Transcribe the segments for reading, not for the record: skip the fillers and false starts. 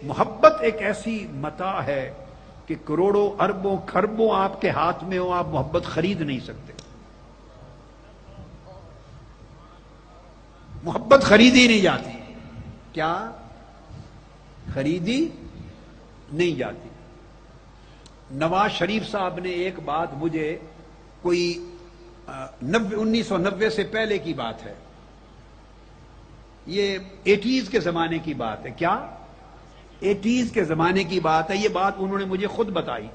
محبت ایک ایسی متاع ہے کہ کروڑوں اربوں کھربوں آپ کے ہاتھ میں ہو، آپ محبت خرید نہیں سکتے. محبت خریدی نہیں جاتی. کیا خریدی نہیں جاتی؟ نواز شریف صاحب نے ایک بات مجھے کوئی 1990 سے پہلے کی بات ہے، یہ 80s کے زمانے کی بات ہے. کیا 80s کے زمانے کی بات ہے؟ یہ بات انہوں نے مجھے خود بتائی.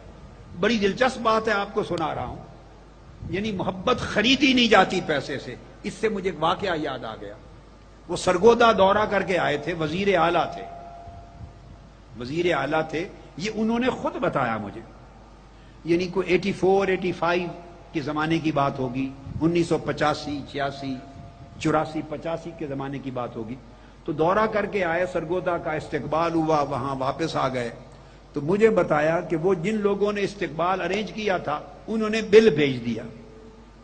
بڑی دلچسپ بات ہے، آپ کو سنا رہا ہوں. یعنی محبت خریدی نہیں جاتی پیسے سے. اس سے مجھے ایک واقعہ یاد آ گیا. وہ سرگودا دورہ کر کے آئے تھے، وزیر اعلیٰ تھے، وزیر اعلیٰ تھے. یہ انہوں نے خود بتایا مجھے. یعنی کوئی 84 85 کے زمانے کی بات ہوگی، 1985 86 84 85 کے زمانے کی بات ہوگی. تو دورہ کر کے آئے، سرگودا کا استقبال ہوا، وہاں واپس آ گئے. تو مجھے بتایا کہ وہ جن لوگوں نے استقبال ارینج کیا تھا انہوں نے بل بھیج دیا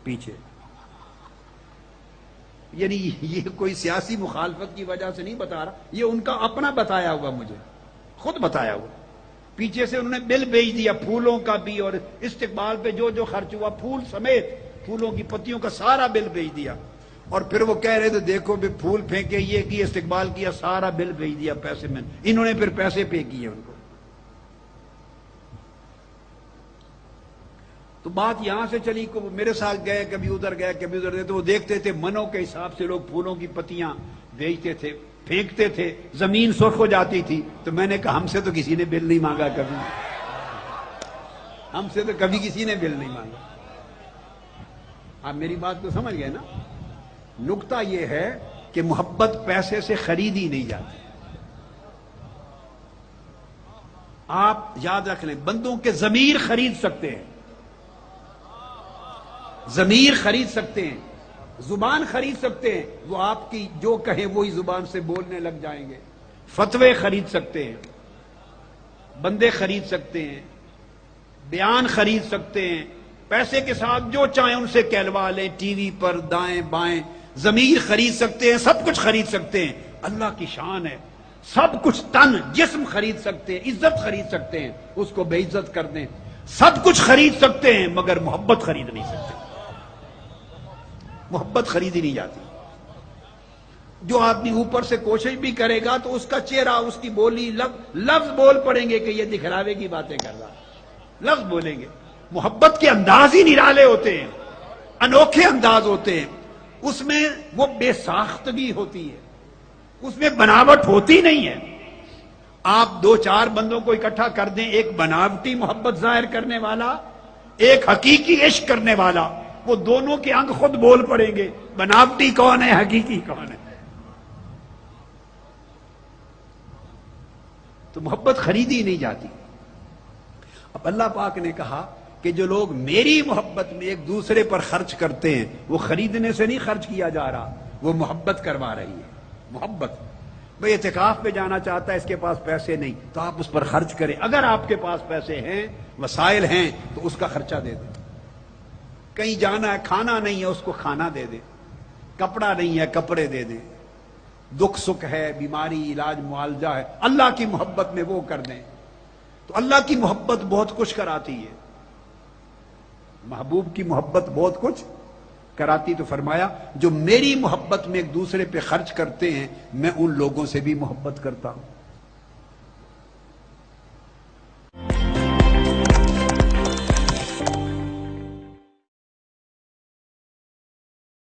پیچھے. یعنی یہ کوئی سیاسی مخالفت کی وجہ سے نہیں بتا رہا، یہ ان کا اپنا بتایا ہوا، مجھے خود بتایا ہوا. پیچھے سے انہوں نے بل بھیج دیا، پھولوں کا بھی اور استقبال پہ جو جو خرچ ہوا، پھول سمیت پھولوں کی پتیوں کا سارا بل بھیج دیا. اور پھر وہ کہہ رہے تھے دیکھو بھی پھول پھینکے، یہ کی استقبال کیا، سارا بل بھیج دیا پیسے میں. انہوں نے پھر پیسے پے کیے ان کو. تو بات یہاں سے چلی کہ میرے ساتھ گئے، کبھی ادھر گئے کبھی ادھر گئے، تو وہ دیکھتے تھے منوں کے حساب سے لوگ پھولوں کی پتیاں بیچتے تھے، پھینکتے تھے، زمین سرخ ہو جاتی تھی. تو میں نے کہا ہم سے تو کسی نے بل نہیں مانگا، کبھی ہم سے تو کبھی کسی نے بل نہیں مانگا. آپ میری بات کو سمجھ گئے نا؟ نکتہ یہ ہے کہ محبت پیسے سے خریدی نہیں جاتی. آپ یاد رکھ لیں، بندوں کے ضمیر خرید سکتے ہیں، ضمیر خرید سکتے ہیں، زبان خرید سکتے ہیں. وہ آپ کی جو کہیں وہی زبان سے بولنے لگ جائیں گے. فتوے خرید سکتے ہیں، بندے خرید سکتے ہیں، بیان خرید سکتے ہیں. پیسے کے ساتھ جو چاہیں ان سے کہلوا لیں، ٹی وی پر دائیں بائیں. ضمیر خرید سکتے ہیں، سب کچھ خرید سکتے ہیں. اللہ کی شان ہے، سب کچھ، تن جسم خرید سکتے ہیں، عزت خرید سکتے ہیں، اس کو بے عزت کر دیں. سب کچھ خرید سکتے ہیں مگر محبت خرید نہیں سکتے. محبت خریدی نہیں جاتی. جو آدمی اوپر سے کوشش بھی کرے گا تو اس کا چہرہ، اس کی بولی، لفظ بول پڑیں گے کہ یہ دکھلاوے کی باتیں کر رہا. لفظ بولیں گے. محبت کے انداز ہی نرالے ہوتے ہیں، انوکھے انداز ہوتے ہیں. اس میں وہ بے ساختگی ہوتی ہے، اس میں بناوٹ ہوتی نہیں ہے. آپ دو چار بندوں کو اکٹھا کر دیں، ایک بناوٹی محبت ظاہر کرنے والا، ایک حقیقی عشق کرنے والا، وہ دونوں کے انگ خود بول پڑیں گے بناوٹی کون ہے، حقیقی کون ہے. تو محبت خریدی نہیں جاتی. اب اللہ پاک نے کہا کہ جو لوگ میری محبت میں ایک دوسرے پر خرچ کرتے ہیں، وہ خریدنے سے نہیں خرچ کیا جا رہا، وہ محبت کروا رہی ہے. محبت. بھئی اعتکاف پہ جانا چاہتا ہے، اس کے پاس پیسے نہیں، تو آپ اس پر خرچ کریں. اگر آپ کے پاس پیسے ہیں، وسائل ہیں، تو اس کا خرچہ دے دیں. کہیں جانا ہے، کھانا نہیں ہے، اس کو کھانا دے دیں. کپڑا نہیں ہے، کپڑے دے دیں. دکھ سکھ ہے، بیماری، علاج، معالجہ ہے، اللہ کی محبت میں وہ کر دیں. تو اللہ کی محبت بہت کچھ کراتی ہے. محبوب کی محبت بہت کچھ کراتی. تو فرمایا جو میری محبت میں ایک دوسرے پہ خرچ کرتے ہیں، میں ان لوگوں سے بھی محبت کرتا ہوں.